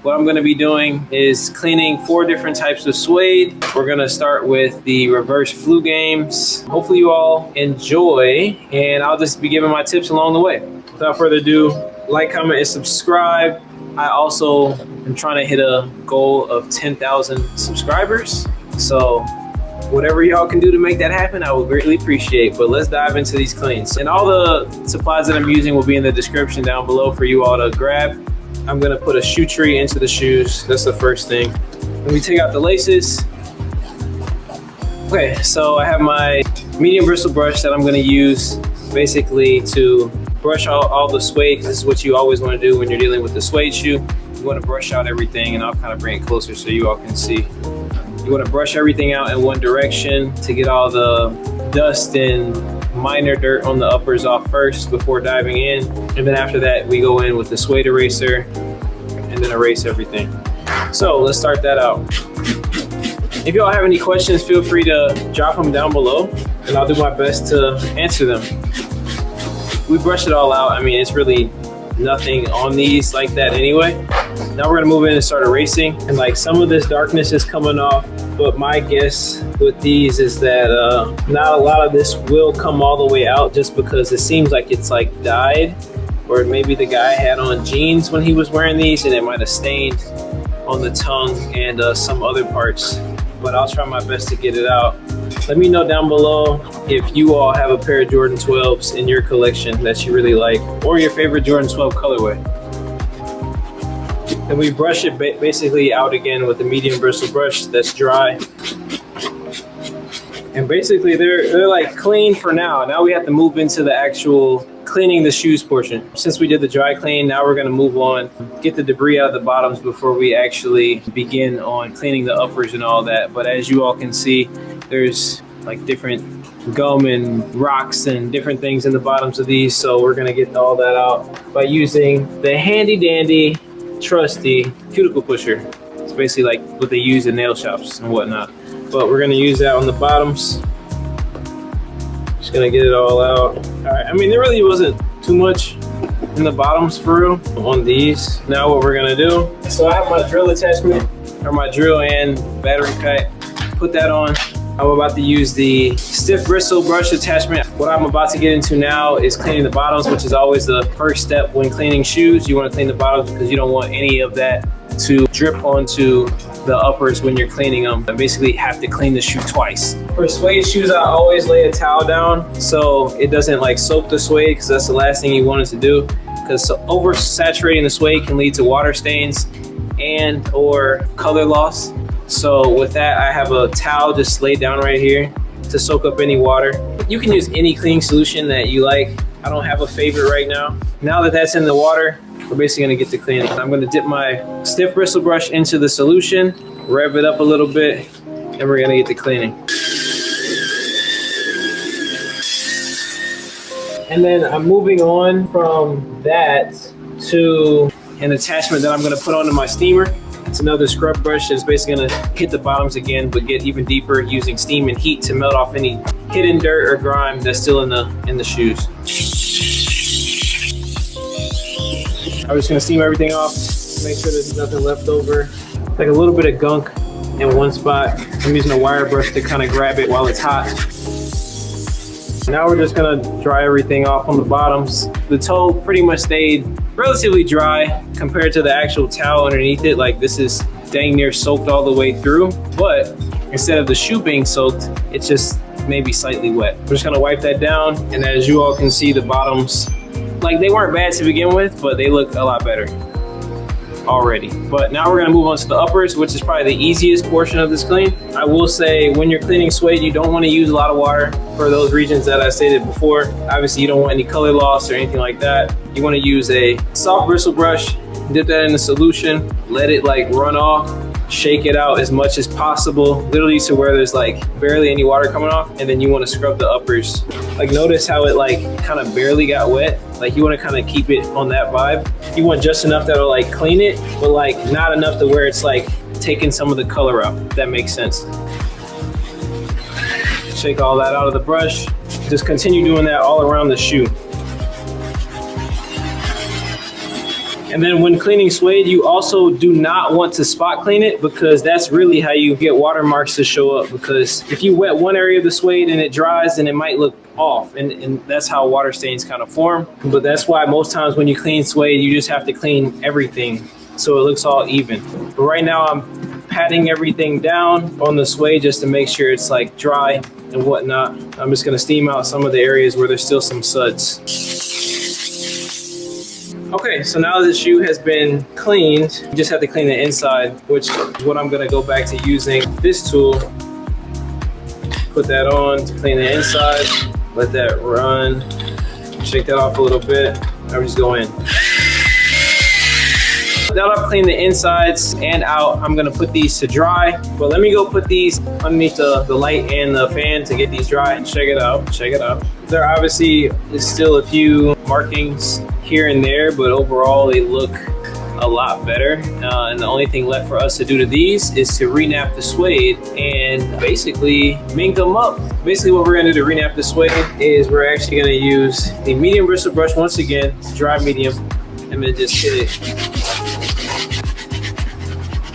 What I'm going to be doing is cleaning 4 different types of suede. We're going to start with the reverse flu games. Hopefully you all enjoy, and I'll just be giving my tips along the way. Without further ado, like, comment, and subscribe. I also am trying to hit a goal of 10,000 subscribers. So whatever y'all can do to make that happen, I will greatly appreciate. But let's dive into these cleans. And all the supplies that I'm using will be in the description down below for you all to grab. I'm gonna put a shoe tree into the shoes. That's the first thing. Let me take out the laces. Okay, so I have my medium bristle brush that I'm gonna use basically to brush all the suede. This is what you always wanna do when you're dealing with the suede shoe. You wanna brush out everything, and I'll kind of bring it closer so you all can see. You wanna brush everything out in one direction to get all the dust and minor dirt on the uppers off first before diving in. And then after that, we go in with the suede eraser and then erase everything. So let's start that out. If y'all have any questions, feel free to drop them down below and I'll do my best to answer them. We brush it all out. I mean, it's really nothing on these like that anyway. Now we're gonna move in and start erasing. And like some of this darkness is coming off, but my guess with these is that not a lot of this will come all the way out just because it seems like it's like dyed, or maybe the guy had on jeans when he was wearing these and it might have stained on the tongue and some other parts, but I'll try my best to get it out. Let me know down below if you all have a pair of Jordan 12s in your collection that you really like, or your favorite Jordan 12 colorway. And we brush it basically out again with the medium bristle brush that's dry. And basically they're like clean for now. Now we have to move into the actual cleaning the shoes portion. Since we did the dry clean, now we're gonna move on, get the debris out of the bottoms before we actually begin on cleaning the uppers and all that. But as you all can see, there's like different gum and rocks and different things in the bottoms of these. So we're gonna get all that out by using the handy dandy trusty cuticle pusher. It's basically like what they use in nail shops and whatnot. But we're gonna use that on the bottoms. Just gonna get it all out. All right, I mean, there really wasn't too much in the bottoms for real on these. Now what we're gonna do, so I have my drill attachment, or my drill and battery pack. Put that on. I'm about to use the stiff bristle brush attachment. What I'm about to get into now is cleaning the bottoms, which is always the first step when cleaning shoes. You want to clean the bottoms because you don't want any of that to drip onto the uppers when you're cleaning them, and basically have to clean the shoe twice. For suede shoes, I always lay a towel down so it doesn't like soak the suede, because that's the last thing you want it to do, because oversaturating the suede can lead to water stains and or color loss. So with that, I have a towel just laid down right here to soak up any water. You can use any cleaning solution that you like. I don't have a favorite right now. Now that that's in the water, we're basically gonna get to cleaning. I'm gonna dip my stiff bristle brush into the solution, rev it up a little bit, and we're gonna get to cleaning. And then I'm moving on from that to an attachment that I'm gonna put onto my steamer. It's another scrub brush that's basically gonna hit the bottoms again, but get even deeper using steam and heat to melt off any hidden dirt or grime that's still in the shoes. I'm just gonna steam everything off, make sure there's nothing left over. Like a little bit of gunk in one spot. I'm using a wire brush to kind of grab it while it's hot. Now we're just gonna dry everything off on the bottoms. The toe pretty much stayed relatively dry compared to the actual towel underneath it. Like this is dang near soaked all the way through, but instead of the shoe being soaked, it's just maybe slightly wet. We're just gonna wipe that down, and as you all can see, the bottoms, like they weren't bad to begin with, but they look a lot better already. But now we're gonna move on to the uppers, which is probably the easiest portion of this clean. I will say when you're cleaning suede, you don't want to use a lot of water for those regions that I stated before. Obviously you don't want any color loss or anything like that. You want to use a soft bristle brush, dip that in the solution, let it like run off, shake it out as much as possible, literally to where there's like barely any water coming off, and then you want to scrub the uppers. Like notice how it like kind of barely got wet. Like you want to kind of keep it on that vibe. You want just enough that'll like clean it, but like not enough to where it's like taking some of the color out, if that makes sense. Shake all that out of the brush. Just continue doing that all around the shoe. And then when cleaning suede, you also do not want to spot clean it, because that's really how you get watermarks to show up. Because if you wet one area of the suede and it dries, then it might look off, and that's how water stains kind of form. But that's why most times when you clean suede, you just have to clean everything so it looks all even. But right now I'm patting everything down on the suede just to make sure it's like dry and whatnot. I'm just gonna steam out some of the areas where there's still some suds. Okay, so now the shoe has been cleaned, you just have to clean the inside, which is what I'm gonna go back to using this tool. Put that on to clean the inside, let that run, shake that off a little bit, and we just go in. Now that I've cleaned the insides and out, I'm gonna put these to dry. But let me go put these underneath the light and the fan to get these dry. And check it out, check it out. There obviously is still a few markings here and there, but overall they look a lot better. And the only thing left for us to do to these is to renap the suede and basically mink them up. Basically what we're gonna do to renap the suede is we're actually gonna use the medium bristle brush once again, dry medium, and then just hit it.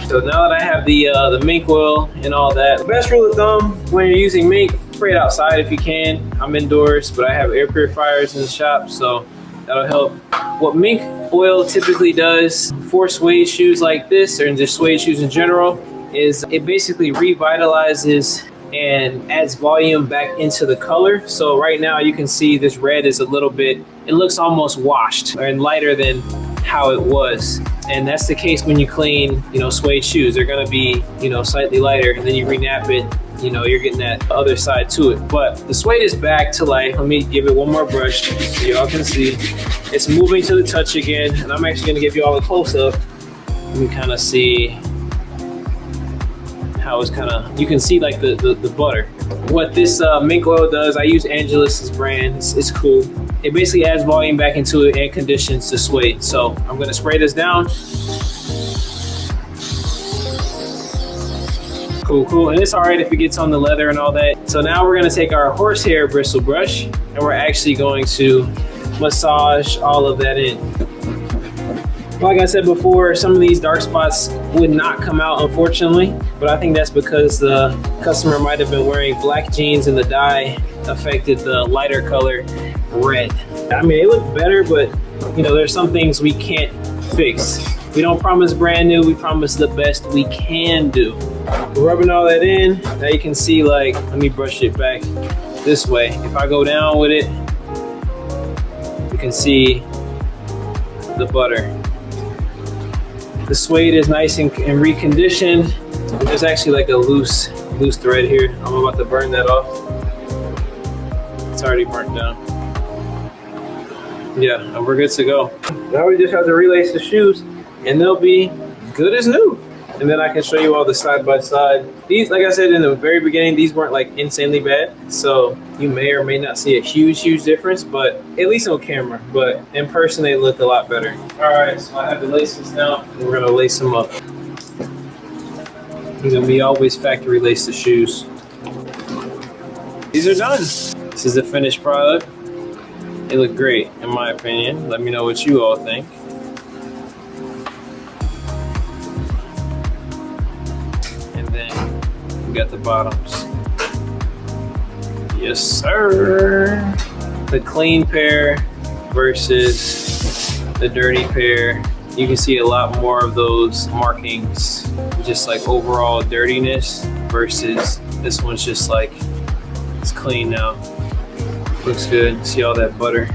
So now that I have the mink oil and all that, the best rule of thumb when you're using mink, spray it outside if you can. I'm indoors, but I have air purifiers in the shop, so that'll help. What mink oil typically does for suede shoes like this, or just suede shoes in general, is it basically revitalizes and adds volume back into the color. So right now you can see this red is a little bit, it looks almost washed and lighter than how it was. And that's the case when you clean, suede shoes. They're gonna be, slightly lighter, and then you renap it, you're getting that other side to it. But the suede is back to life. Let me give it one more brush so y'all can see. It's moving to the touch again, and I'm actually gonna give you all a close-up. You can kind of see how it's you can see like the butter. What this mink oil does, I use Angelus's brand, it's cool. It basically adds volume back into it and conditions the suede. So I'm gonna spray this down. Cool, cool. And it's all right if it gets on the leather and all that. So now we're gonna take our horsehair bristle brush and we're actually going to massage all of that in. Like I said before, some of these dark spots would not come out, unfortunately, but I think that's because the customer might have been wearing black jeans and the dye affected the lighter color red. I mean, they look better, but there's some things we can't fix. We don't promise brand new, we promise the best we can do. We're rubbing all that in. Now you can see, let me brush it back this way. If I go down with it, you can see the butter. The suede is nice and reconditioned. There's actually like a loose thread here. I'm about to burn that off. It's already burnt down. Yeah, and we're good to go. Now we just have to relace the shoes and they'll be good as new. And then I can show you all the side by side. These, like I said in the very beginning, these weren't like insanely bad. So you may or may not see a huge difference, but at least on camera. But in person, they look a lot better. All right, so I have the laces now, and we're gonna lace them up. You're gonna be always factory lace the shoes. These are done. This is the finished product. They look great, in my opinion. Let me know what you all think. We got the bottoms. Yes, sir. The clean pair versus the dirty pair. You can see a lot more of those markings, just like overall dirtiness versus this one's just like, it's clean now. Looks good. See all that butter.